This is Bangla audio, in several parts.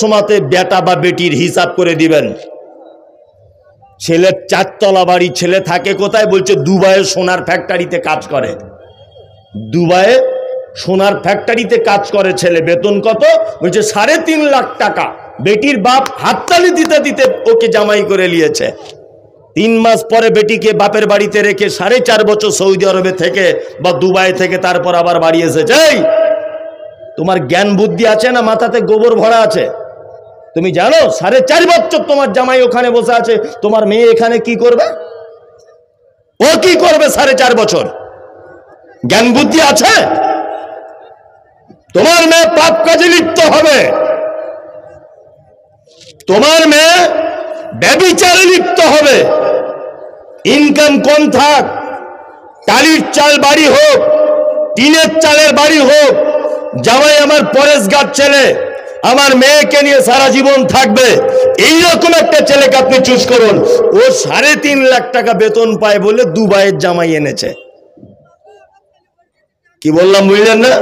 সময়তে বেটা বা বেটির হিসাব করে দিবেন। ছেলের 4 তলা বাড়ি, ছেলে থাকে কোথায়? বলছে দুবাইয়ে সোনার ফ্যাক্টরিতে কাজ করে। দুবাইয়ে সোনার ফ্যাক্টরিতে কাজ করে ছেলে। বেতন কত? বলছে 3.5 লাখ টাকা। বেটির বাপ হাততালি দিতে দিতে ওকে জামাই করে নিয়েছে। 3 মাস পরে বেটিকে বাপের বাড়িতে রেখে 4.5 বছর সৌদি আরবে থেকে বা দুবাই থেকে তারপর আবার বাড়ি এসেছে। তোমার জ্ঞান বুদ্ধি আছে না? মাথাতে গোবর ভরা আছে? তুমি জানো 4.5 বছর তোমার জামাই ওখানে বসে আছে, তোমার মেয়ে এখানে কি করবে? ও কি করবে 4.5 বছর? জ্ঞান বুদ্ধি আছে? তোমার মেয়ে পাপ কাজে লিপ্ত হবে, তোমার মেয়ে ব্যভিচারে লিপ্ত হবে। ইনকাম কম থাক, টালির চাল বাড়ি হোক, টিনের চালের বাড়ি হোক, জামাই আমার পরেশগার ছেলে, আমার মেয়েকে নিয়ে সারা জীবন থাকবে, এইরকম একটা ছেলেকে আপনি চুজ করুন। ও 3.5 লাখ টাকা বেতন পায় বলে দুবাইয়ের জামাই এনেছে। কি বললাম বুঝলেন না?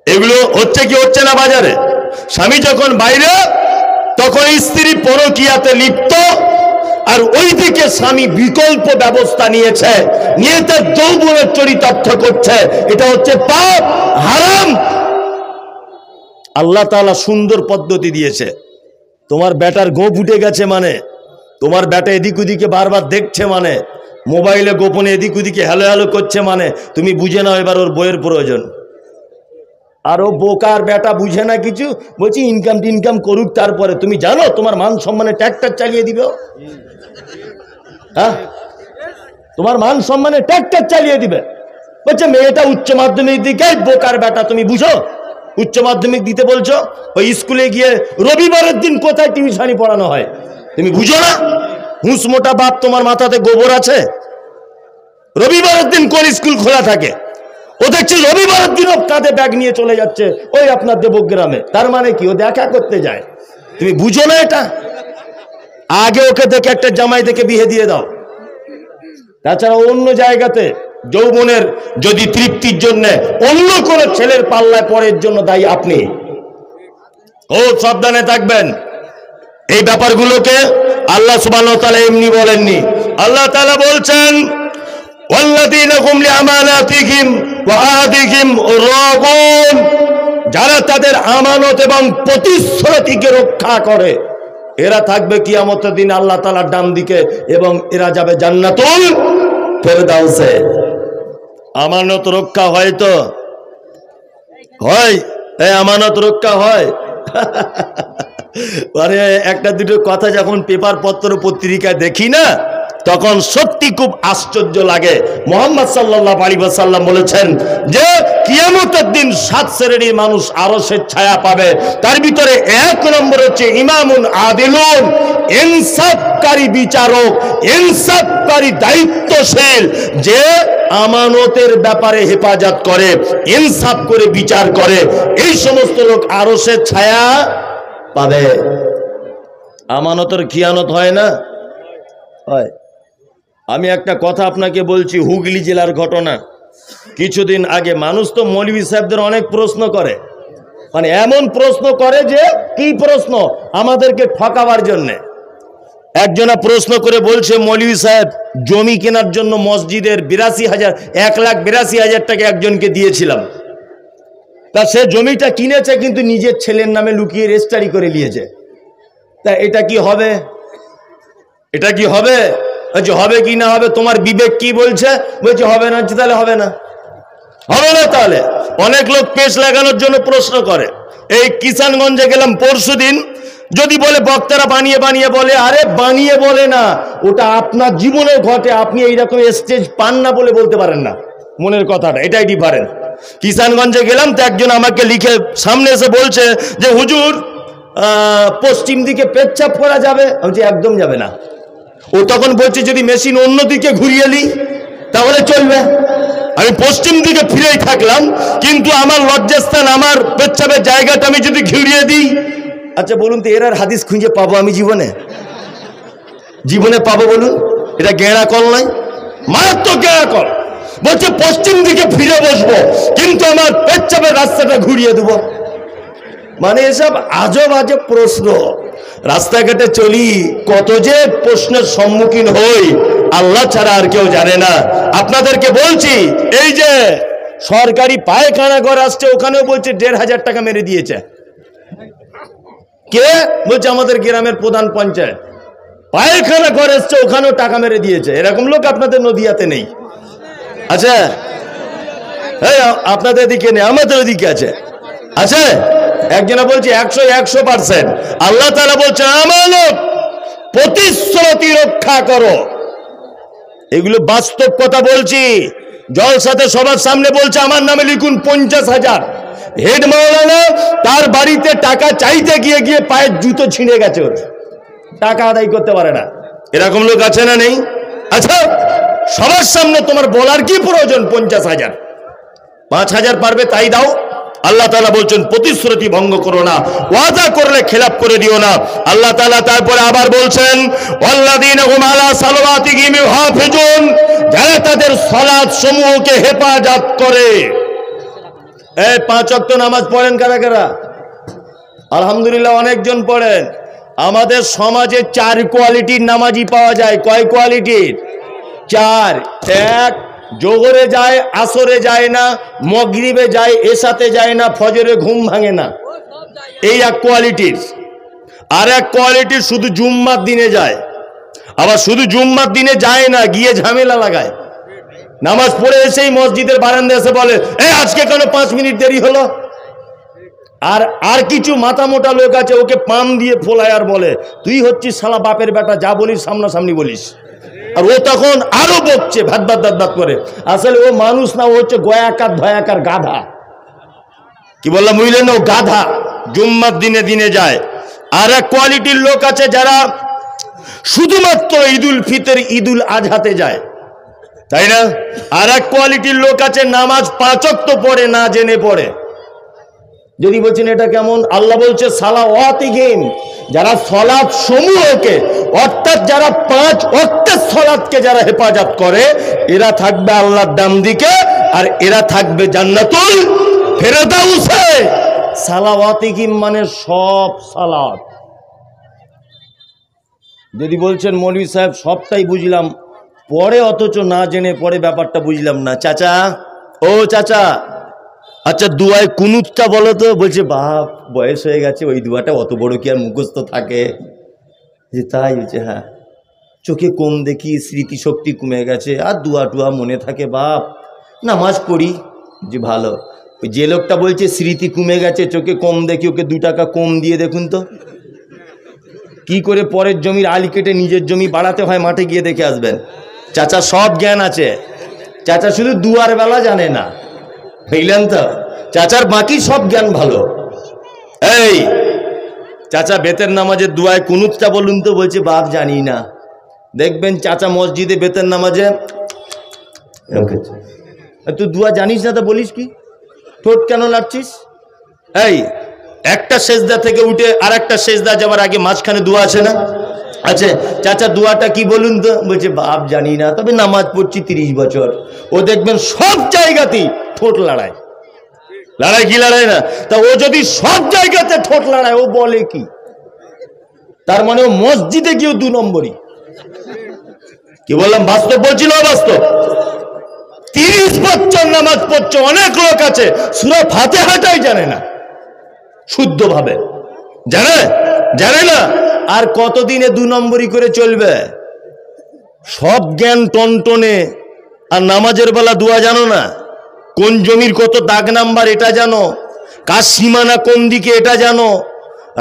এগুলো হচ্ছে কি হচ্ছে না বাজারে? স্বামী যখন বাইরে তখন স্ত্রী পরকীয়াতে লিপ্ত, আর ওইদিকে স্বামী বিকল্প ব্যবস্থা নিয়েছে, নিয়ে তার যৌবনের চরিতার্থ করছে। এটা হচ্ছে পাপ, হারাম। আল্লাহ তাআলা সুন্দর পদ্ধতি দিয়েছে। তোমার বেটার গোপ উঠে গেছে মানে, তোমার বেটা এদিক ওদিকে বারবার দেখছে মানে, মোবাইলে গোপনে এদিক ওদিকে হ্যালো হ্যালো করছে মানে, তুমি বুঝে নাও এবার ওর বইয়ের প্রয়োজন। আর ও বোকার বেটা বুঝে না কিছু, বলছি ইনকাম করুক তারপরে। তুমি জানো তোমার মান সম্মানে ট্র্যাক্টর চালিয়ে দিবে। হ্যাঁ, তোমার মান সম্মানে ট্র্যাক্টর চালিয়ে দিবে। বলছে মেয়েটা উচ্চ মাধ্যমিক দিকে, বোকার বেটা তুমি বুঝো? উচ্চ মাধ্যমিক দিতে বলছো, ওই স্কুলে গিয়ে রবিবারের দিন কোথায় টিউশনি পড়ানো হয় তুমি বুঝো না? হুঁস মোটা বাপ, তোমার মাথাতে গোবর আছে? রবিবারের দিন কোন স্কুল খোলা থাকে? ও দেখছে রবিবারের দিনও কাঁধে ব্যাগ নিয়ে চলে যাচ্ছে ওই আপনার দেবগ্রামে। তার মানে কি? ও দেখা করতে যায়। তুমি বুঝো না এটা? আগে ওকে দেখে একটা জামাই দেখে বিয়ে দিয়ে দাও। তাছাড়া অন্য জায়গাতে যৌবনের যদি তৃপ্তির জন্য অন্য কোনো ছেলের পাল্লায় পড়ার জন্য দায়ী আপনি। ও সাবধানে থাকবেন। এই ব্যাপারগুলোকে আল্লাহ সুবহানাহু ওয়া তাআলা এমনি বলেননি। আল্লাহ তাআলা বলছেন ওয়াল্লাযীনা হুম লিআমানাতিহিম ওয়া আহদিহিম রাগুন, যারা তাদের আমানত এবং প্রতিশ্রুতিকে রক্ষা করে, এরা থাকবে কিয়ামতের দিন আল্লাহ তাআলার ডান দিকে এবং এরা যাবে জান্নাতুল ফেরদাউসে। আমানত রক্ষা হয় তো? হয়? এই আমানত রক্ষা হয়? আরে একটা দুটো কথা যখন পেপার পত্র পত্রিকায় দেখি না, তখন সত্যি খুব আশ্চর্য লাগে। মুহাম্মদ সাল্লাল্লাহু আলাইহি ওয়াসাল্লাম বলেছেন যে কিয়ামতের দিন 7 শ্রেণীর মানুষ আরশের ছায়া পাবে। তার ভিতরে 1 নম্বর হচ্ছে ইমামুন আদিলুন, ইনসাফকারী বিচারক, ইনসাফকারী দায়িত্বশীল, যে আমানতের ব্যাপারে হেফাজত করে, ইনসাফ করে বিচার করে। এই সমস্ত লোক আরশের ছায়া পাবে। আমানতের খিয়ানত হয় না? হয়। আমি একটা কথা আপনাকে বলছি, হুগলি জেলার ঘটনা। কিছুদিন আগে মানুষ তো মৌলভী সাহেবদের অনেক প্রশ্ন করে, মানে এমন প্রশ্ন করে যে কি প্রশ্ন? আমাদেরকে ঠকাবার জন্যে। একজনা প্রশ্ন করে বলছে, মৌলভী সাহেব জমি কেনার জন্য মসজিদের 1,82,000 টাকা একজনকে দিয়েছিলাম। তা সে জমিটা কিনেছে কিন্তু নিজের ছেলের নামে লুকিয়ে রেজিস্ট্রি করে নিয়েছে। তা এটা কি হবে? এটা কি হবে? হবে কি না হবে? তোমার বিবেক কি বলছে? বলছে হবে না। তাহলে হবে না, হবে না। তাহলে অনেক লোক পেশ লাগানোর জন্য প্রশ্ন করে। এই কিষানগঞ্জে গেলাম পরশুদিন, যদি বলে বক্তারা বানিয়ে বানিয়ে বলে, আরে বানিয়ে বলে না, ওটা আপনার জীবনে ঘটে, আপনি এইরকম স্টেজ পান না বলে বলতে পারেন না মনের কথাটা, এটাই ডিফারেন্স। কিষানগঞ্জে গেলাম তো একজন আমাকে লিখে সামনে এসে বলছে যে হুজুর পশ্চিম দিকে পেচ্ছাপ করা যাবে? আমি বলছি একদম যাবে না। ও তখন বলছে যদি মেশিন অন্যদিকে ঘুরিয়ে নিই তাহলে চলবে। আমি পশ্চিম দিকে ফিরেই থাকলাম, কিন্তু আমার লজ্জাস্থান, আমার পেচ্ছাপের জায়গাটা আমি যদি ঘুরিয়ে দিই, আচ্ছা বলুন তো এর আর হাদিস খুঁজে পাবো আমি জীবনে পাবো বলুন? এটা গেঁড়া কল নয়, মারাত্মক গেঁড়া কল। বলছে পশ্চিম দিকে ফিরে বসবো কিন্তু আমার পেচ্ছাপের রাস্তাটা ঘুরিয়ে দেবো। মানে এসব আজব আজব প্রশ্ন। রাস্তাঘাটে চলি কত যে প্রশ্নের সম্মুখীন হই আল্লাহ ছাড়া আর কেউ জানে না। আপনাদেরকে বলছি, এই যে সরকারি পায়খানা ঘর আসছে, ওখানেও বলছে ১,৫০০ টাকা মেরে দিয়েছে। কে বলছে? আমাদের গ্রামের প্রধান পঞ্চায়েত। পায়খানা ঘর এসছে, ওখানেও টাকা মেরে দিয়েছে। এরকম লোক আপনাদের নদিয়াতে নেই? আচ্ছা, আপনাদের দিকে নেই, আমাদের ওদিকে আছে। আছে? একজনা বলছে 100%। আল্লাহ তাআলা বলছে আমানত প্রতিশ্রুতি রক্ষা করো। এগুলো বাস্তব কথা বলছি। জলসাতে সবার সামনে বলছে আমার নামে লিখুন 50,000। হেড মাওলানা তার বাড়িতে টাকা চাইতে গিয়ে গিয়ে পায়ের জুতো ছিঁড়ে গেছে, ওর টাকা আদায় করতে পারে না। এরকম লোক আছে না নেই? আচ্ছা, সবার সামনে তোমার বলার কি প্রয়োজন? 50,000 5,000 পারবে তাই দাও। আল্লাহ তাআলা বলছেন প্রতিশ্রুতি ভঙ্গ করো না, ওয়াদা করলে খেলাপ করে দিও না। আল্লাহ তাআলা তারপরে আবার বলছেন ওয়াল্লাযীনা হুম আলা সালাওয়াতিহিম ইউহাফিজুন, যারা তাদের সালাত সমূহকে হেফাজত করে। এই 5 ওয়াক্ত নামাজ পড়েন কারা কারা? আলহামদুলিল্লাহ অনেকজন পড়েন। আমাদের সমাজে 4 কোয়ালিটির নামাজি পাওয়া যায়। কয় কোয়ালিটির? 4। 1, জোহরে যায়, আসরে যায় না, মাগরিবে যায়, এশাতে যায় না, ফজরে ঘুম ভাঙে না, এই এক কোয়ালিটির। আর এক কোয়ালিটির শুধু জুম্মার দিনে যায়। আবার শুধু জুম্মার দিনে যায় না, গিয়ে ঝামেলা লাগায়। নামাজ পড়ে এসেই মসজিদের বারান্দায় এসে বলে এই আজকে কেন 5 মিনিট দেরি হলো। আর কিছু মাথা মোটা লোক আছে, ওকে পাম দিয়ে ফোলায় আর বলে তুই হচ্ছিস শালা বাপের বেটা, যা বলিস সামনাসামনি বলিস। আর ও তখন আরো বকছে ভাত ভাত ভাত ভাত করে। আসলে ও মানুষ না, ও হচ্ছে গয়াকার ভয়াকার গাধা। কি বললাম বুঝলেন? ও গাধা, জুম্মার দিনে দিনে যায়। আর এক কোয়ালিটির লোক আছে যারা শুধুমাত্র ঈদুল ফিতর ঈদুল আজহাতে যায়, তাই না? আর এক কোয়ালিটির লোক আছে নামাজ 5 ওয়াক্ত পড়ে না জেনে পড়ে। যদি বলছেন এটা কেমন? আল্লাহ বলছে সালাওয়াতিহিম, যারা সালাত সমূহকে অর্থাৎ যারা 5 ওয়াক্তের সালাতকে যারা হেফাজত করে, এরা থাকবে আল্লাহর ডান দিকে আর এরা থাকবে জান্নাতুল ফেরদাউসে। সালাওয়াতিহিম মানে সব সালাত। যদি বলছেন মৌলভী সাহেব সবটাই বুঝলাম, পরে অথচ না জেনে পরে ব্যাপারটা বুঝলাম না। চাচা, ও চাচা, আচ্ছা দুয়ায় কুনুতটা বলো তো। বলছে বাপ বয়স হয়ে গেছে, ওই দুয়াটা অত বড় কি আর মুখস্থ থাকে? যে তাই হচ্ছে, হ্যাঁ চোখে কম দেখি, স্মৃতিশক্তি কমে গেছে, আর দুয়া টুয়া মনে থাকে বাপ, নামাজ পড়ি। যে ভালো। ওই যে লোকটা বলছে স্মৃতি কমে গেছে, চোখে কম দেখি, ওকে 2 টাকা কম দিয়ে দেখুন তো কি করে পরের জমির আলি কেটে নিজের জমি বাড়াতে হয়, মাঠে গিয়ে দেখে আসবেন। চাচা সব জ্ঞান আছে, চাচা শুধু দুয়ার বেলা জানে না, বুঝলেন তো? চাচার বাকি সব জ্ঞান ভালো। এই চাচা বেতের নামাজের দুয়ায় কুনুতটা বলুন তো। বলছে বাপ জানি না। দেখবেন চাচা মসজিদে বেতের নামাজে তুই দুয়া জানিস না তা বলিস কি? ঠোঁট কেন লাড়ছিস? এই একটা সেজদা থেকে উঠে আর একটা সেজদা যাওয়ার আগে মাঝখানে দুয়া আছে না? আছে। চাচা দুয়াটা কি বলুন তো? বলছে বাপ জানি না, তবে নামাজ পড়ছি 30 বছর। ও দেখবেন সব জায়গাতেই ঠোঁট লড়ায়। লড়াই কি লড়াই না? তা ও যদি সব জায়গাতে ঠোঁট লড়ায়, ও বলে কি? তার মানে ও মসজিদে গিয়েও 2 নম্বরই। কি বললাম? বাস্তব বলছি না বাস্তব? 30 বছর নামাজ পড়ছে। অনেক লোক আছে সূরা ফাতিহাটাই জানে না শুদ্ধভাবে, জানে না। আর কতদিনে 2 নম্বরই করে চলবে? সব জ্ঞান টনটনে, আর নামাজের বেলা দোয়া জানো না? কোন জমির কত দাগ নাম্বার এটা জানো? কার সীমানা কোন দিকে এটা জানো?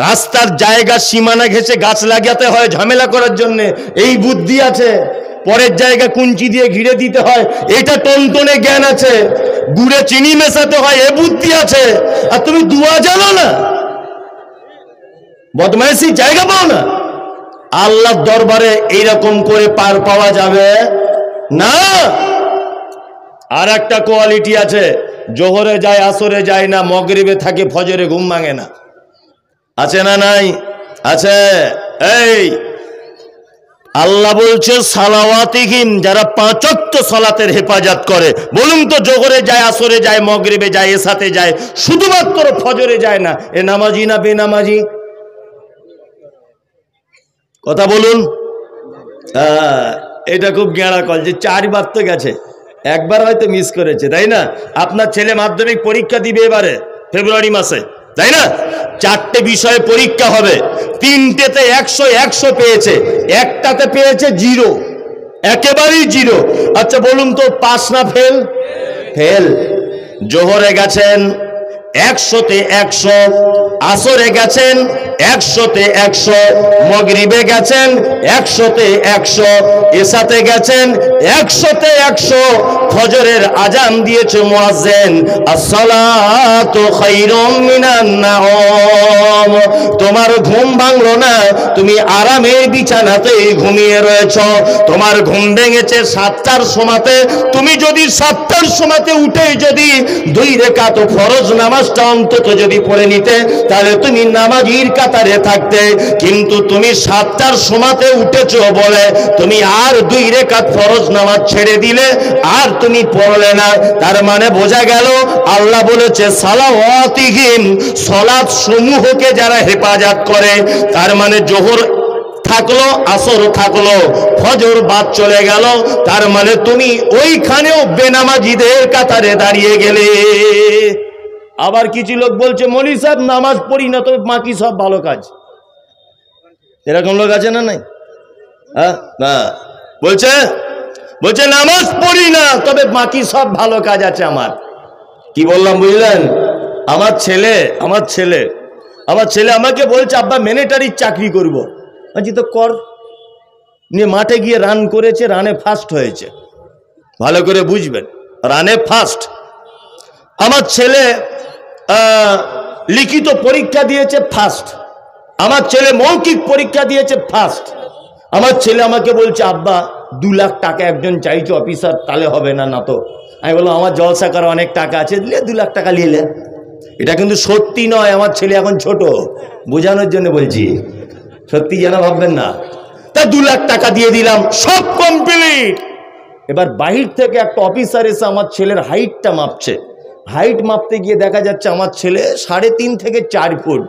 রাস্তার জায়গা সীমানা ঘেঁষে গাছ লাগাতে হয় ঝামেলা করার জন্য, এই বুদ্ধি আছে। পরের জায়গা কুঞ্চি দিয়ে ঘিরে দিতে হয়, এটা টনটনে জ্ঞান আছে। গুড়ে চিনি মেশাতে হয়, এ বুদ্ধি আছে। আর তুমি দুয়া জানো না? বদমাইশি জায়গা পাও না। আল্লাহর দরবারে এইরকম করে পার পাওয়া যাবে না। আর একটা কোয়ালিটি আছে, জোহরে যায়, আসরে যায় না, মাগরিবে থাকে, ফজরে ঘুম ভাঙে না। আছে না নাই? আছে। এই আল্লাহ বলছে সালাওয়াতিহিম, যারা 5 ওয়াক্ত সালাতের হেফাজত করে। বলুন তো, জোহরে যায়, আসরে যায়, মাগরিবে যায়, এশাতে যায়, শুধুমাত্র ফজরে যায় না, এ নামাজি না বেনামাজি? কথা বলুন। এটা খুব গেঁড়া কল যে 4 বার তো গেছে, একবার হয়তো মিস করেছে, তাই না? আপনার ছেলে মাধ্যমিক পরীক্ষা দিবে এবারে ফেব্রুয়ারি মাসে, তাই না? 4টে বিষয়ে পরীক্ষা হবে, 3টেতে 100 পেয়েছে, একটাতে পেয়েছে 0, একেবারেই 0। আচ্ছা বলুন তো, পাস না ফেল? ফেল। জোহরে গেছেন 100তে 100, আসরে গেছেন 100তে 100, মাগরিবে গেছেন 100তে 100, এশাতে গেছেন 100তে 100, ফজরের আজান দিয়েছে মুয়াজ্জিন, আসসালাতু খায়রুম মিনান নাওম। তোমার ঘুম ভাঙলো না, তুমি আরামে বিছানাতে ঘুমিয়ে রয়েছো। তোমার ঘুম ভেঙেছে 7টার সময়তে, তুমি যদি 7টার সময়তে উঠে যদি 2 রাকাত ফরজ নামাজটা অন্তত যদি পড়ে নিতে, তাহলে তুমি নামাজির কাতারে থাকতে। কিন্তু তুমি 7টার সময়তে উঠেছো বলে তুমি আর 2 রাকাত ফরজ নামাজ ছেড়ে দিলে, আর তুমি পড়লে না। তার মানে বোঝা গেল আল্লাহ বলেছে সালাওয়াতিহিম, সালাত সমূহকে যারা হেফাজত করে। তার মানে জোহর থাকলো, আসর থাকলো, ফজর বাদ চলে গেল, তার মানে তুমি ওইখানেও বেনামাজিদের কাতারে দাঁড়িয়ে গেলে। আবার কিছু লোক বলছে মৌলভী সাহেব নামাজ পড়ি না, তবে বাকি সব ভালো কাজ। এরকম লোক আছে না? নাই? হ্যাঁ, না, বলছে নামাজ পড়ি না, তবে বাকি সব ভালো কাজ আছে আমার। কি বললাম বুঝলেন? আমার ছেলে আমাকে বলছে আব্বা মিলিটারির চাকরি করব। বলছি তো কর। নিয়ে মাঠে গিয়ে রান করেছে, রানে ফার্স্ট হয়েছে। ভালো করে বুঝবেন, রানে ফার্স্ট। আমার ছেলে লিখিত পরীক্ষা দিয়েছে ফার্স্ট, আমার ছেলে মৌখিক পরীক্ষা দিয়েছে ফার্স্ট। আমার ছেলে আমাকে বলছে আব্বা 2 লাখ টাকা একজন চাইছে অফিসার, তাহলে হবে না? না তো। আমি বললাম আমার জলসা করা অনেক টাকা আছে, দিলে 2 লাখ টাকা নিলে। এটা কিন্তু সত্যি নয়, আমার ছেলে এখন ছোট, বোঝানোর জন্য বলছি, সত্যি যেন ভাববেন না। তা 2 লাখ টাকা দিয়ে দিলাম, সব কমপ্লিট। এবার বাহির থেকে একটা অফিসার এসে আমার ছেলের হাইটটা মাপছে। হাইট মাপতে গিয়ে দেখা যাচ্ছে আমার ছেলে 3.5 থেকে 4 ফুট।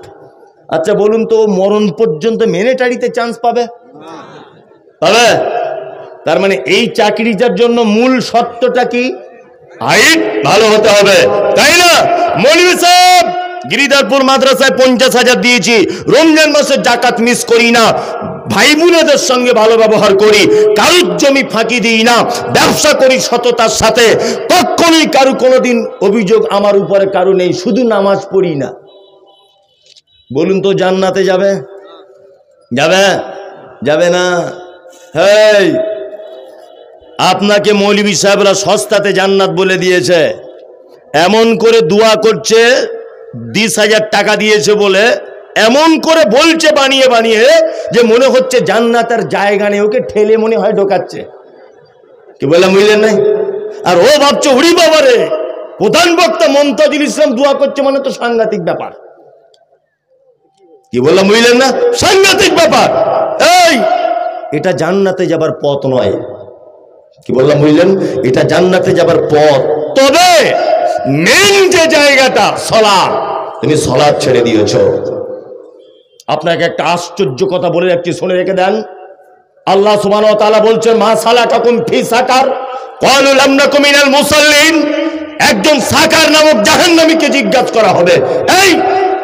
আচ্ছা বলুন তো, মরণ পর্যন্ত মিলিটারিতে চান্স পাবে? তার মানে এই চাকরিটার জন্য মূল শর্তটা কি? হাইট ভালো হতে হবে, তাই না? মৌলভী সাহেব গিরিধরপুর মাদ্রাসায় 50,000 দিয়েছি, রমজান মাসে জাকাত মিস করি না, ভাই বোনেদের সঙ্গে ভালো ব্যবহার করি, কারুর জমি ফাঁকি দিই না, ব্যবসা করি সততার সাথে, কখনোই কারু কোনোদিন অভিযোগ আমার উপরে কারু নেই, শুধু নামাজ পড়ি না। বলুন তো জান্নাতে যাবে? যাবে না? হেই, আপনাকে মৌলভী সাহেবরা সস্তাতে জান্নাত বলে দিয়েছে, এমন করে দোয়া করছে 20,000 টাকা দিয়েছে বলে, এমন করে বলছে বানিয়ে বানিয়ে যে মনে হচ্ছে জান্নাতের জায়গা নেই, ওকে ঠেলে মনে হয় ঢোকাচ্ছে। কি বললাম বুঝলেন নাই? আর ও ভাবছে উড়ি বাবারে, প্রধান বক্তা মুনতাজুল ইসলাম দোয়া করছে, মানে তো সাংঘাতিক ব্যাপার। কি বললাম বুঝলেন না? সাংঘাতিক ব্যাপার। এই, এটা জান্নাতে যাবার পথ নয়। কি বললাম বুঝলেন? এটা জান্নাতে যাবার পথ। তবে মেন যে জায়গাটা সালাত, তুমি সালাত ছেড়ে দিয়েছো। আপনাকে একটা আশ্চর্য কথা বলে যাচ্ছি, শুনে রেখে দেন। আল্লাহ সুবহানাহু ওয়া তাআলা বলছেন মা সালাকাকুম ফি সাকার ক্বালু লাম নাকু মিনাল মুসাল্লিন। একজন সাকার নামক জাহান্নামীকে জিজ্ঞাসা করা হবে, এই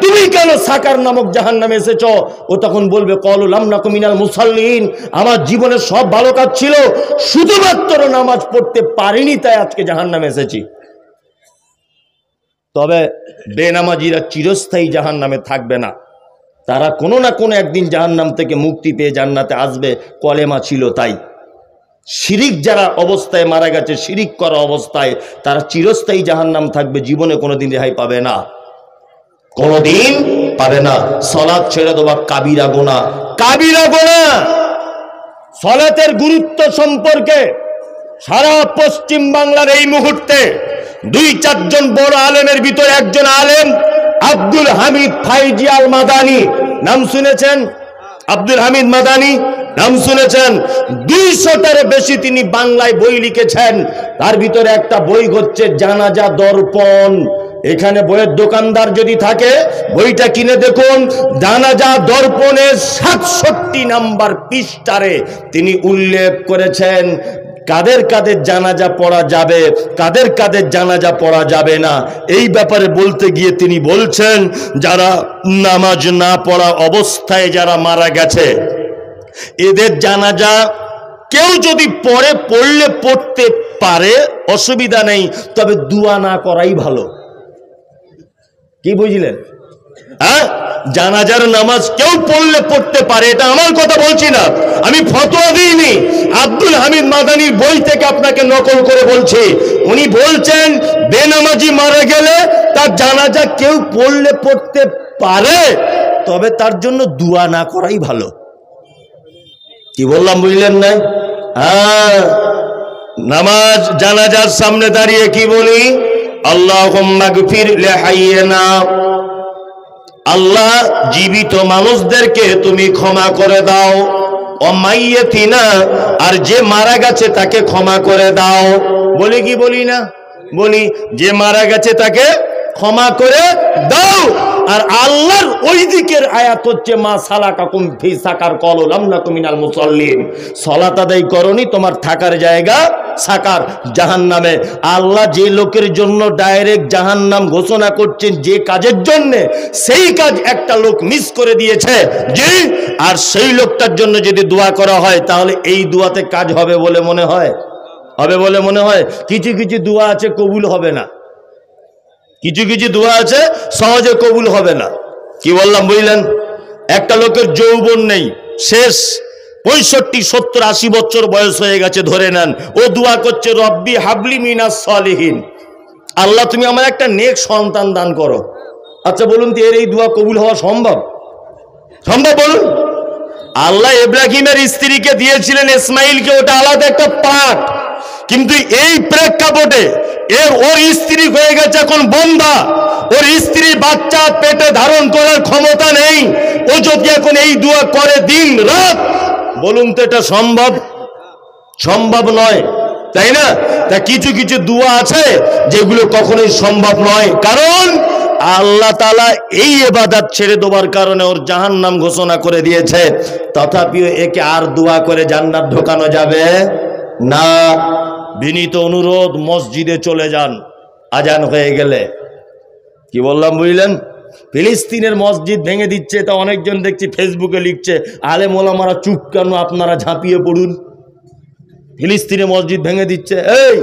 তুমি কেন সাকার নামক জাহান্নামে এসেছো? ও তখন বলবে ক্বালু লাম নাকু মিনাল মুসাল্লিন, আমার জীবনে সব ভালো কাজ ছিল, শুধুমাত্র নামাজ পড়তে পারিনি, তাই আজকে জাহান্নামে এসেছি। তবে বেনামাজিরা চিরস্থায়ী জাহান্নামে থাকবে না, তারা কোনো না কোনো একদিন জাহান্নাম থেকে মুক্তি পেয়ে জান্নাতে আসবে, কলেমা ছিল তাই। শিরিক যারা অবস্থায় মারা গেছে, শিরিক করা অবস্থায়, তারা চিরস্থায়ী জাহান্নাম থাকবে, জীবনে কোনোদিন রেহাই পাবে না, কোনোদিন পাবে না। সালাত ছেড়ে দেওয়া কাবিরা গুনাহ, কাবিরা গুনাহ। সালাতের গুরুত্ব সম্পর্কে সারা পশ্চিম বাংলার এই মুহূর্তে 2-4 জন বড় আলেমের ভিতরে একজন আলেম আব্দুল হামিদ ফাইজি আল মাদানী, নাম শুনেছেন? আব্দুল হামিদ মাদানী নাম শুনেছেন। 200টার বেশি তিনি বাংলায় বই লিখেছেন। তার ভিতরে একটা বই হচ্ছে জানাজা দর্পণ। এখানে বইয়ের দোকানদার যদি থাকে বইটা কিনে দেখুন। জানাজা দর্পণের 67 নাম্বার পৃষ্ঠারে তিনি উল্লেখ করেছেন কাদের কাদের জানাজা পড়া যাবে, কাদের কাদের জানাজা পড়া যাবে না। এই ব্যাপারে বলতে গিয়ে তিনি বলছেন যারা নামাজ না পড়া অবস্থায় যারা মারা গেছে এদের জানাজা কেউ যদি পড়লে পড়তে পারে অসুবিধা নেই, তবে দুয়া না করাই ভালো। কি বুঝলেন? হ্যাঁ, জানাজার নামাজ কেউ পড়লে পড়তে পারে, এটা আমার কথা বলছি না, আমি ফতোয়া দিইনি, আব্দুল হামিদ মাদানির বই থেকে আপনাকে নকল করে বলছি। উনি বলছেন বেনামাজি মারা গেলে তার জানাজা কেউ পড়লে পড়তে পারে, তবে তার জন্য দুয়া না করাই ভালো। কি বললাম বুঝলেন না? হ্যাঁ, নামাজ জানাজার সামনে দাঁড়িয়ে কি বলি? আল্লাহুম্মা গফির লিহাইয়িনা, আল্লাহ জীবিত মানুষদেরকে তুমি ক্ষমা করে দাও, অমাইয়াতিনা, আর যে মারা গেছে তাকে ক্ষমা করে দাও। বলি কি বলি না? বলি, যে মারা গেছে তাকে ক্ষমা করে দাও। আর আল্লাহর ওই দিকের আয়াত হচ্ছে মা সালাকাকুম ফি সাকার ক্বালু লাম নাকু মিনাল মুসাল্লিন, সালাত আদায় করনি তোমার থাকার জায়গা সাকার, জাহান্নামে। আল্লাহ যে লোকের জন্য ডাইরেক্ট জাহান্নাম ঘোষণা করছেন যে কাজের জন্য, সেই কাজ একটা লোক মিস করে দিয়েছে, জি, আর সেই লোকটার জন্য যদি দোয়া করা হয় তাহলে এই দোয়াতে কাজ হবে বলে মনে হয়? হবে বলে মনে হয়? কিছু কিছু দোয়া আছে কবুল হবে না, কিছু কিছু দোয়া আছে সহজে কবুল হবে না। কি বললাম বুঝলেন? একটা লোকের যৌবন নেই, শেষ 65, 70, 80 বছর বয়স হয়ে গেছে ধরে নেন, ও দোয়া করছে রব্বি হাবলি মিনাস সলিহিন, আল্লাহ তুমি আমার একটা নেক সন্তান দান করো। আচ্ছা বলুন তো এর এই দোয়া কবুল হওয়া সম্ভব? সম্ভব বলুন? আল্লাহ ইব্রাহিমের স্ত্রীকে দিয়েছিলেন ইসমাইলকে, ওটা আলাদা একটা পাঠ, কিন্তু এই প্রেক্ষাপটে ওর স্ত্রী হয়ে গেছে এখন বন্ধা, ওর স্ত্রী বাচ্চা পেটে ধারণ করার ক্ষমতা নেই, ও যদি এখন এই দোয়া করে দিন রাত, বলুন তো এটা সম্ভব? সম্ভব নয়, তাই না? তা কিছু কিছু দোয়া আছে যেগুলো কখনোই সম্ভব নয়, কারণ আল্লাহ তাআলা এই ইবাদত ছেড়ে দেওয়ার কারণে ওর জাহান্নাম ঘোষণা করে দিয়েছে। তথাপিও একে আর দোয়া করে জান্নাত ঢোকানো যাবে না। বিনীত অনুরোধ, মসজিদে চলে যান আজান হয়ে গেলে। কি বললাম বুঝলেন? ফিলিস্তিনের মসজিদ ভেঙে দিচ্ছে, তা অনেকজন দেখছি ফেসবুকে লিখছে আলেম ওলামারা চুপ কেন, আপনারা ঝাঁপিয়ে পড়ুন। ফিলিস্তিনে মসজিদ ভেঙে দিচ্ছে, এই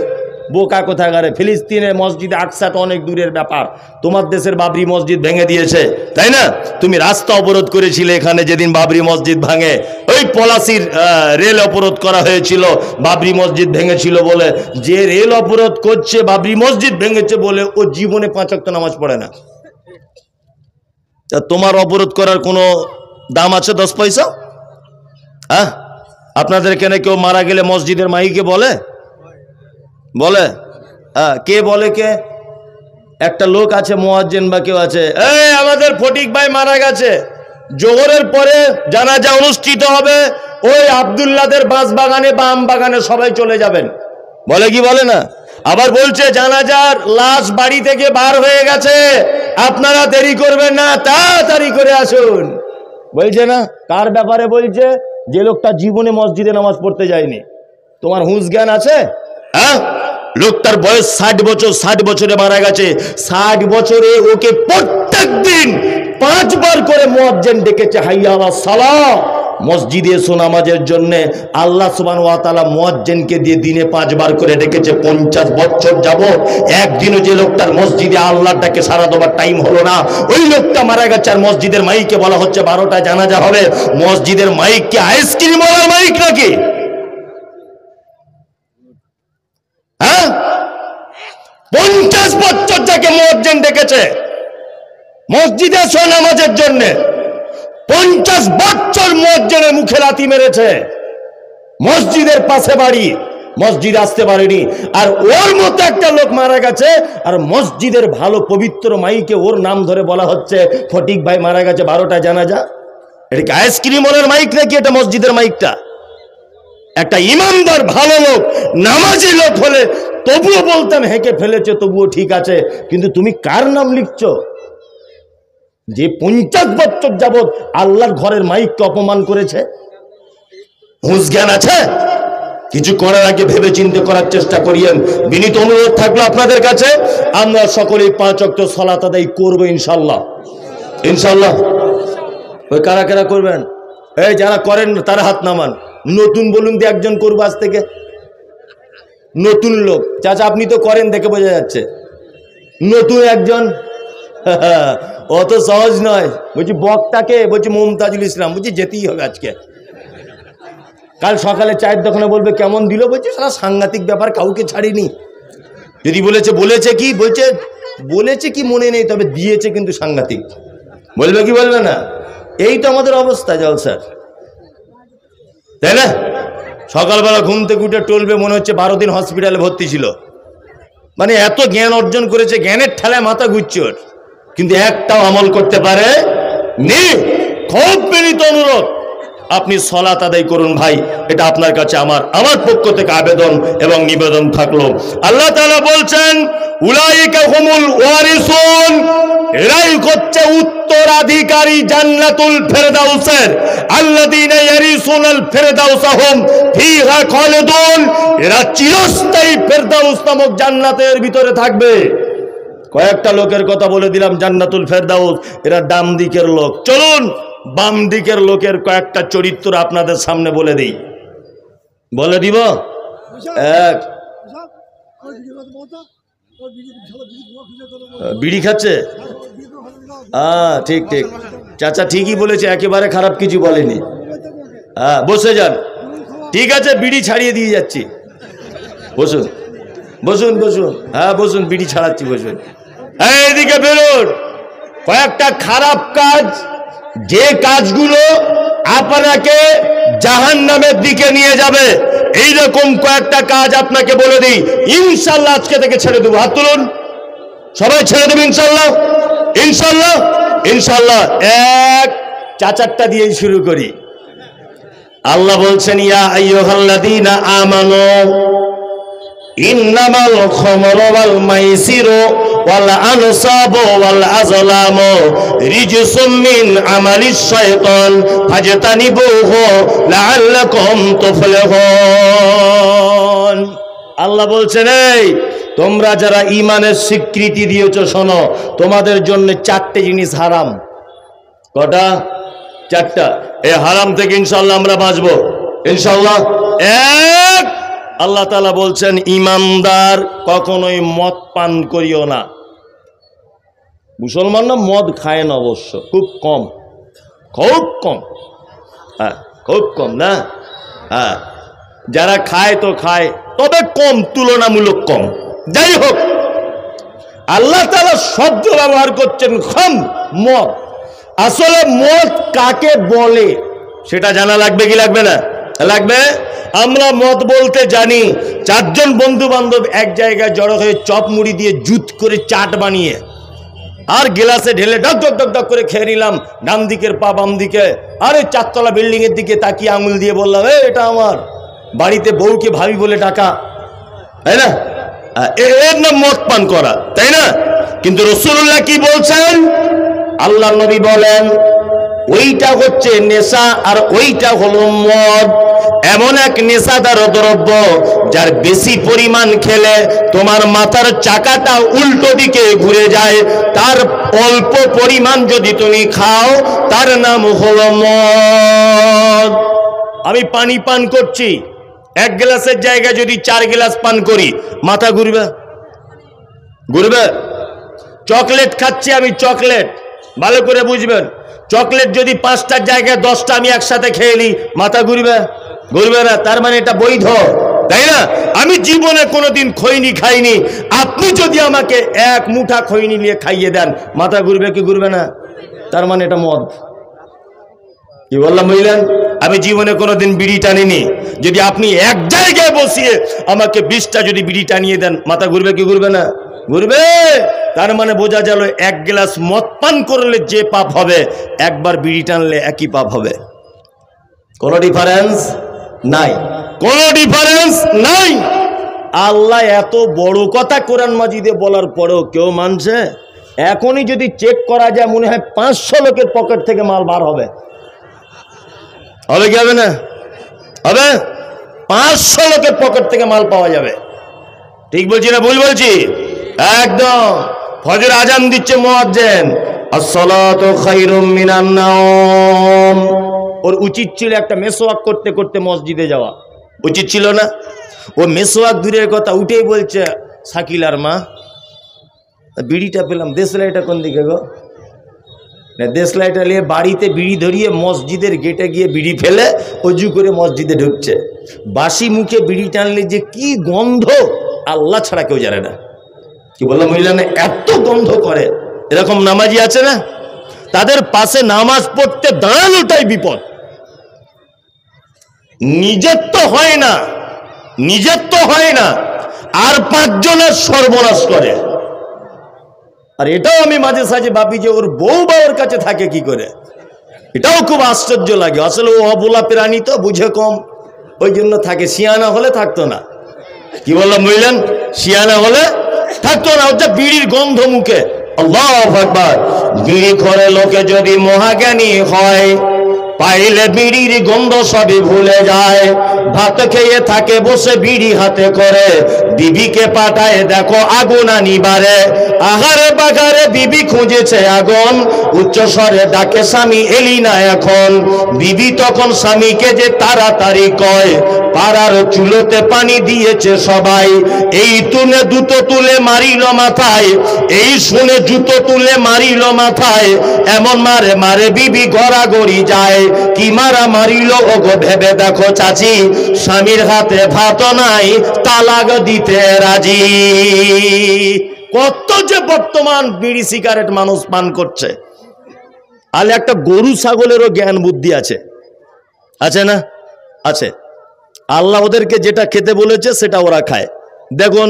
বোকা কোথাকারে, ফিলিস্তিনের মসজিদে আকসাটা অনেক দূরের ব্যাপার, তোমার দেশের বাবরি মসজিদ ভেঙে দিয়েছে, তাই না? তুমি রাস্তা অবরোধ করেছিলে এখানে যেদিন বাবরি মসজিদ ভাঙে, ওই পলাশির রেল অবরোধ করা হয়েছিল বাবরি মসজিদ ভেঙেছিল বলে। যে রেল অবরোধ করছে বাবরি মসজিদ ভেঙেছে বলে ও জীবনে 5 ওয়াক্ত নামাজ পড়ে না। তা তোমার অবরোধ করার কোনো দাম আছে 10 পয়সা? হ্যাঁ, আপনাদের এখানে কেউ মারা গেলে মসজিদের মাইকে বলে? বলে? হ্যাঁ, কে বলে? কে? একটা লোক আছে মুয়াজ্জিন বা কেউ আছে, এই আমাদের ফটিক ভাই মারা গেছে, জোহরের পরে জানাজা অনুষ্ঠিত হবে, ওই আব্দুল্লাহদের বাঁশ বাগানে বা আম বাগানে সবাই চলে যাবেন, বলে কি বলে না? আবার বলছে জানাজার লাশ বাড়ি থেকে বার হয়ে গেছে, আপনারা দেরি করবেন না, তাড়াতাড়ি করে আসুন, বলছে না? কার ব্যাপারে বলছে? যে লোকটা জীবনে মসজিদে নামাজ পড়তে যায়নি। তোমার হুঁশ জ্ঞান আছে? হ্যাঁ, লোকটার বয়স 60 বছর, 60 বছরে মারা গেছে, 60 বছরে ওকে প্রত্যেক দিন 5 বার করে মুয়াজ্জিন ডেকেছে হাইয়া আলাস সালাহ, মসজিদে এসো নামাজের জন্য। আল্লাহ সুবহানাহু ওয়া তাআলা মুয়াজ্জিনকে দিয়ে দিনে 5 বার করে ডেকেছে 50 বছর যাবত। একদিনও যে লোকটার মসজিদে আল্লাহর ডাকে সারা দেওয়ার টাইম হলো না, ওই লোকটা মারা গেছে। আর মসজিদের মাইকে বলা হচ্ছে 12টায় জানাজা হবে। মসজিদের মাইক কি আইসক্রিম ওয়ালার মাইক নাকি? হ্যাঁ, 50 বছর যাকে মুয়াজ্জিন ডেকেছে মসজিদে এসো নামাজের জন্য, 50 বছর মুয়াজ্জিনের মুখে লাথি মেরেছে। মসজিদের পাশে বাড়ি, মসজিদ আসতে পারেনি। আর ওর মতো একটা লোক মারা গেছে, আর মসজিদের ভালো পবিত্র মাইকে ওর নাম ধরে বলা হচ্ছে ফটিক ভাই মারা গেছে, 12টা জানাজা। এটা কি আইসক্রিমের মাইক নাকি এটা মসজিদের মাইকটা? একটা ইমানদার ভালো লোক নামাজি লোক হলে তবুও বলতাম হেঁকে ফেলেছে, তবুও ঠিক আছে, কিন্তু তুমি কার নাম লিখছো? যে 50 বছর যাবৎ আল্লাহর ঘরের মাইককে অপমান করেছে। হুঁশ জ্ঞান আছে? কিছু করার আগে ভেবে চিন্তে করার চেষ্টা করিয়েন। বিনীত অনুরোধ থাকলো আপনাদের কাছে, আমরা সকলেই 5 ওয়াক্ত সালাত আদায় করবো ইনশাল্লাহ। ইনশাল্লাহ। ওই কারা কারা করবেন? এই যারা করেন তারা হাত নামান। নতুন বলুন তো একজন করবো আজ থেকে। নতুন লোক, চাচা আপনি তো করেন দেখে বোঝা যাচ্ছে। নতুন একজন, অত সহজ নয়। বলছি বক্তাকে, বলছি মুমতাজুল ইসলাম, বলছি যেতেই হবে আজকে। কাল সকালে চায়ের দোকানে বলবে কেমন দিল, বলছে সারা সাংঘাতিক ব্যাপার, কাউকে ছাড়িনি। যদি বলেছে কি বলেছে কি মনে নেই, তবে দিয়েছে কিন্তু সাংঘাতিক। বলবে কি বলবে না? এই তো আমাদের অবস্থা জলসার, তাই না? সকালবেলা ঘুম থেকে উঠে টলবে, মনে হচ্ছে 12 দিন হসপিটালে ভর্তি ছিল। মানে এত জ্ঞান অর্জন করেছে, জ্ঞানের ঠেলায় মাথা ঘুরছে ওর, কিন্তু একটাও আমল করতে পারে নি। খুব বিনীত অনুরোধ, আপনি সালাত আদায় করুন ভাই, এটা আপনার কাছে আমার পক্ষ থেকে আবেদন এবং নিবেদন থাকলো। আল্লাহ তাআলা বলছেন উলাইকা হুমুল ওয়ারিসুন, এরাই হচ্ছে উত্তরাধিকারী জান্নাতুল ফেরদাউসের। আল্লাযীনা ইয়ারিসুনাল ফেরদাউসা হুম ফিহা খালিদুন, এরা চিরস্থায়ী ফেরদাউস নামক জান্নাতের ভিতরে থাকবে। কয়েকটা লোকের কথা বলে দিলাম জান্নাতুল ফেরদাউস, এরা ডান দিকের লোক। চলুন বাম দিকের লোকের কয়েকটা চরিত্র আপনাদের সামনে বলে দিই। বলে দিব। এক, বিড়ি খাচ্ছে। ঠিক ঠিক, চাচা ঠিকই বলেছে, একেবারে খারাপ কিছু বলেনি। বসে যান, ঠিক আছে, বিড়ি ছাড়িয়ে দিয়ে যাচ্ছি। বসুন বসুন বসুন, বসুন, বিড়ি ছাড়াচ্ছি, বসুন। এইদিকে বেরোন। কয়েকটা খারাপ কাজ, যে কাজগুলো আপনাকে জাহান্নামের দিকে নিয়ে যাবে, এইরকম কয়েকটা কাজ আপনাকে বলে দিই, ইনশাল্লাহ আজকে থেকে ছেড়ে দেবো। হাত তুলুন, সবাই ছেড়ে দেবো ইনশাল্লাহ। ইনশাল্লাহ ইনশাল্লাহ। এক, চাচারটা দিয়েই শুরু করি। আল্লাহ বলছেন ইয়া আইয়ুহাল্লাযীনা আমানু ইন্নামাল খামরু ওয়াল মাইসিরু ওয়াল আনসাবু ওয়াল আযলামু রিজসুম মিন আমালিশ শাইতান ফাজতানিবুহু লাআল্লাকুম তুফলিহুন। আল্লাহ বলছেন এই তোমরা যারা ঈমানের স্বীকৃতি দিয়েছো, শোনো, তোমাদের জন্য 4টে জিনিস হারাম। কটা? 4টা। এই হারাম থেকে ইনশাআল্লাহ আমরা বাঁচবো ইনশাআল্লাহ। এক, আল্লাহ তাআলা বলছেন ঈমানদার কখনোই মদ পান করিও না। মুসলমান না মদ খায় না, অবশ্য খুব কম, খুব কম। খুব কম না? যারা খায় তো খায়, তবে কম, তুলনামূলক কম। যাই হোক, আল্লাহ তাআলা শব্দ ব্যবহার করছেন খাম, মদ। আসলে মদ কাকে বলে সেটা জানা লাগবে কি লাগবে না? লাগবে। আমরা মদ বলতে জানি 4 জন বন্ধু বান্ধব এক জায়গায় জড়ো হয়ে চপ মুড়ি দিয়ে জুত করে চাট বানিয়ে আর গ্লাসে ঢেলে ডক ডক ডক ডক করে খেয়ে নিলাম। ডান দিকের পা বাম দিকে, আরে 4 তলা বিল্ডিং এর দিকে তাকিয়ে আঙুল দিয়ে বললাম এটা আমার। বাড়িতে বউকে ভাবি বলে ডাকা, তাই না? এর নাম মদ পান করা, তাই না? কিন্তু রাসূলুল্লাহ কি বলছেন? আল্লাহ নবী বলেন ওইটা হচ্ছে নেশা আর ওইটা হলো মদ। এমন এক নেশাদার দ্রব্য যার বেশি পরিমাণ খেলে তোমার মাথার চাকাটা উল্টো দিকে ঘুরে যায়। তার অল্প পরিমাণ যদি তুমি খাও, তার নাম হলো মদ। আমি পানি পান করছি, 1 গ্লাসের জায়গায় যদি 4 গ্লাস পান করি, মাথা ঘুরবে? ঘুরবে? চকলেট খাচ্ছি আমি, চকলেট, ভালো করে বুঝবেন, চকলেট যদি 5টার জায়গায় 10টা আমি একসাথে খেয়ে নিই, মাথা ঘুরবে? ঘুরবে না। তার মানে এটা বৈধ, তাই না? আমি জীবনে কোনোদিন খৈনি খাইনি, আপনি যদি আমাকে 1 মুঠা খৈনি নিয়ে খাইয়ে দেন, মাথা ঘুরবে কি ঘুরবে না? তার মানে এটা মদ। কি বললাম বুঝলেন? আমি জীবনে কোনোদিন বিড়ি টানিনি, যদি আপনি এক জায়গায় বসিয়ে আমাকে 20টা যদি বিড়ি টানিয়ে দেন, মাথা ঘুরবে কি ঘুরবে না? ঘুরবে। তার মানে বোঝা গেল এক গ্লাস মদ পান করলে যে পাপ হবে একবার বিড়ি টানলে একই পাপ হবে। কোনো ডিফারেন্স নাই, কোনো ডিফারেন্স নাই। আল্লাহ এত বড় কথা কোরআন মাজিদে বলার পরেও কেউ মানছে? এখনই যদি চেক করা যায় মনে হয় 500 লোকের পকেট থেকে মাল বার হবে। হবে কি হবে না? হবে। 500 লোকের পকেট থেকে মাল পাওয়া যাবে। ঠিক বলছি না ভুল বলছি? একদম। ফজর আজান দিচ্ছে মুয়াজ্জিন, আসসালাতু খায়রুম মিনান নাওম। ওর উচিত ছিল একটা মেসওয়াক করতে করতে মসজিদে যাওয়া, উচিত ছিল না? ও মেসওয়াক দূরের কথা উঠেই বলছে, শাকিলার মা বিড়িটা পেলাম, দেশলাইটা কোন দিকে গো? না, দেশলাইটা নিয়ে বাড়িতে বিড়ি ধরিয়ে মসজিদের গেটে গিয়ে বিড়ি ফেলে অজু করে মসজিদে ঢুকছে। বাসি মুখে বিড়ি টানলে যে কি গন্ধ আল্লাহ ছাড়া কেউ জানে না। কি বললাম বুঝলেন? এত গন্ধ করে। এরকম নামাজি আছে না, তাদের পাশে নামাজ পড়তে দাঁড়ানোটাই বিপদ। নিজের তো হয় না, নিজের তো হয় না, আর 5 জনের সর্বনাশ করে। আর এটাও আমি মাঝে সাঝে ভাবি যে ওর বউ বা ওর কাছে থাকে কি করে, এটাও খুব আশ্চর্য লাগে। আসলে ও অবলা প্রাণী তো, বুঝে কম, ওই জন্য থাকে। শিয়ানা হলে থাকতো না। কি বললাম বুঝলেন? শিয়ানা হলে থাকতো না। ওটা বিড়ির গন্ধ মুখে। আল্লাহু আকবার। বিড়ি করে লোকে যদি মহাজ্ঞানী হয়, পাইলে বিড়ির গন্ধ সবই ভুলে যায়। ভাত খেয়ে থাকে বসে বিড়ি হাতে করে, বিবিকে পাঠায় দেখো আগুন আনিবারে। আহারে বাগারে বিবি খুঁজেছে আগুন, উচ্চ স্বরে ডাকে স্বামী এলি না এখন। বিবি তখন স্বামীকে যে তাড়াতাড়ি কয়, পাড়ার চুলোতে পানি দিয়েছে সবাই। এই তুলে জুতো তুলে মারিল মাথায়, এই শুনে জুতো তুলে মারিল মাথায়। এমন মারে মারে বিবি গড়াগড়ি যায়। কি মারা মারিল ওগো ভেবে দেখো চাচি, স্বামীর হাতে ভাত নাই তালাক দিতে রাজি। কত যে বর্তমান বিড়ি সিগারেট মানুষ পান করছে। আলে একটা গরু ছাগলেরও জ্ঞান বুদ্ধি আছে, আছে না? আছে। আল্লাহ ওদেরকে যেটা খেতে বলেছে সেটা ওরা খায়। দেখুন,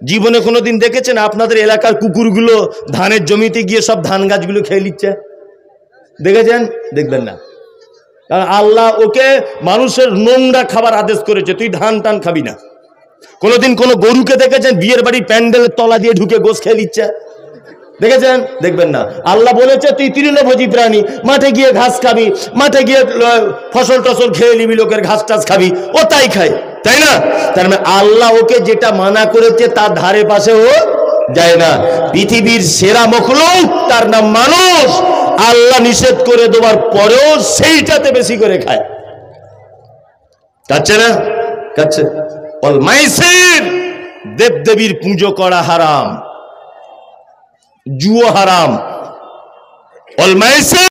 জীবনে কোনোদিন দেখেছেন আপনাদের এলাকার কুকুরগুলো ধানের জমিতে গিয়ে সব ধান গাছগুলো খেয়ে নিচ্ছে? দেখেছেন? দেখবেন না। কারণ আল্লাহ ওকে মানুষের নোংরা খাবার আদেশ করেছে, তুই ধান টান খাবি না। কোনোদিন কোনো গরুকে দেখেছেন বিয়ের বাড়ি প্যান্ডেলের তলা দিয়ে ঢুকে গোশ খেয়ে নিচ্ছে? দেখেছেন? দেখবেন না। আল্লাহ বলেছে তুই তৃণভোজী প্রাণী, মাঠে গিয়ে ঘাস খাবি, মাঠে গিয়ে ফসল টসল খেয়ে নিবি, লোকের ঘাস টাস খাবি। ও তাই খায়, তাই না? তার মানে আল্লাহ ওকে যেটা মানা করেছে তার ধারে পাশে ও যায় না। পৃথিবীর সেরা মখলুক, তার নাম মানুষ, আল্লাহ নিষেধ করে দেওয়ার পরেও সেইটাতে বেশি করে খায়। খাচ্ছে না? খাচ্ছে। অল মাইসির, দেবদেবীর পুজো করা হারাম, জুয়ো হারাম। অল মাইসির